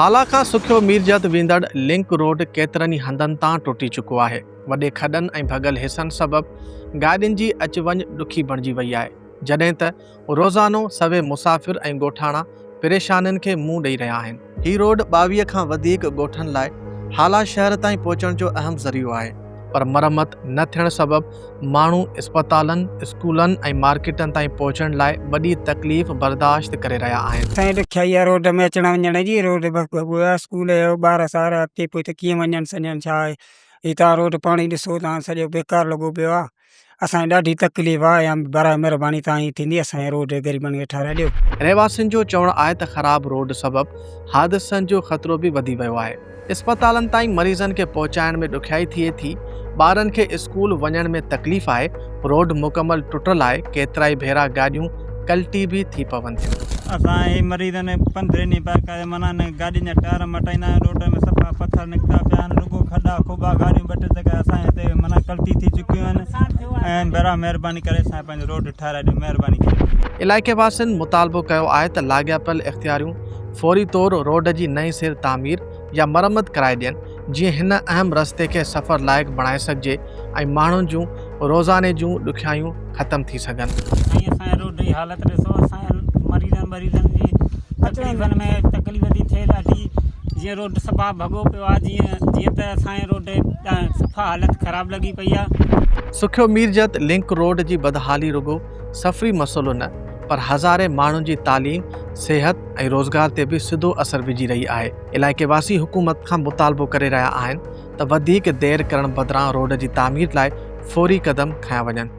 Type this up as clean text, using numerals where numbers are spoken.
हाला खां सुखियो मीरजत वेंदड़ लिंक रोड केतिरनि ई हंधनि तां टुटी चुको आहे। वॾे खॾनि ऐं भॻल हिसनि सबबि गाॾियुनि जी अचु वञु ॾुखी बणिजी वई आहे, जॾहिं त रोज़ानो सवे मुसाफ़िर ऐं ॻोठाणा परेशानियुनि खे मुंहुं ॾेई रहिया आहिनि। ही रोड 22 खां वधीक ॻोठनि लाइ हाला शहर ताईं पहुचण जो अहम ज़रियो आहे, पर मरम्मत न थियण सबबि माण्हू अस्पतालनि, स्कूलनि ऐं मार्केटनि ताईं पहुचण लाइ वॾी तकलीफ़ बर्दाश्त करे रहिया आहिनि। साईं ॾुखियाई आहे रोड में अचण वञण जी। रोड स्कूल जो ॿार सारा अॻिते पोइ त कीअं वञनि सञनि छा आहे। ही तव्हां रोड पाणी ॾिसो, तव्हां सॼो बेकार लॻो पियो आहे। असांखे ॾाढी तकलीफ़ आहे, या बराए महिरबानी तव्हां जी थींदी असांजे रोड ग़रीबनि खे ठाराए ॾियो। रहवासियुनि जो चवणु आहे त ख़राब रोड सबबि हादसनि जो ख़तरो बि वधी वियो आहे। अस्पतालनि ताईं मरीज़नि खे पहुचाइण में ॾुखियाई थिए थी, ॿारनि खे स्कूल वञण में तकलीफ़ आहे। रोड मुकमल टुटल आहे, केतिराई भेरा गाॾियूं कल्टी भी थी पवनि थियूं। असां मरीज़नि 15 ॾींहं पाए माना गाॾियुनि जा टायर मटाईंदा आहियूं। रोड में सफ़ा पथर निकिता पिया आहिनि, रुगो खॾा खुॿा गाॾियूं 2 टे जॻह असांजे हिते माना कल्टी थी चुकियूं आहिनि। ऐं बेरा महिरबानी करे असां पंहिंजो रोड ठाराए ॾियो, महिरबानी करे। इलाइक़े वासियुनि मुतालबो कयो आहे त लाॻापियल इख़्तियारियूं फौरी तौरु रोड जी नई सिर तामीर या मरम्मत कराए ॾियनि, जीअं हिन अहम रस्ते खे सफ़र लाइक़ु बणाए सघिजे ऐं माण्हुनि जूं रोज़ाने जूं ॾुखियाइयूं ख़तमु थी सघनि। असांजे रोड जी हालत ॾिसो, असांजे मरीज़नि जी तकलीफ़नि में तकलीफ़ थी थिए ॾाढी। जीअं रोड सफ़ा भॻो पियो आहे, जीअं त असांजे रोड सफ़ा हालत ख़राबु लॻी पई आहे। सुखियो मीरजत लिंक रोड जी बदहाली रुगो सफ़री मसइलो न, पर हज़ारे माण्हुनि जी तालीम, सिहत ऐं रोज़गार ते बि सिधो असरु विझी रही आहे। इलाइक़े वासी हुकूमत खां मुतालबो करे रहिया आहिनि त वधीक देरि करण बदिरां रोड जी तामीर लाइ फौरी क़दम खयां वञनि।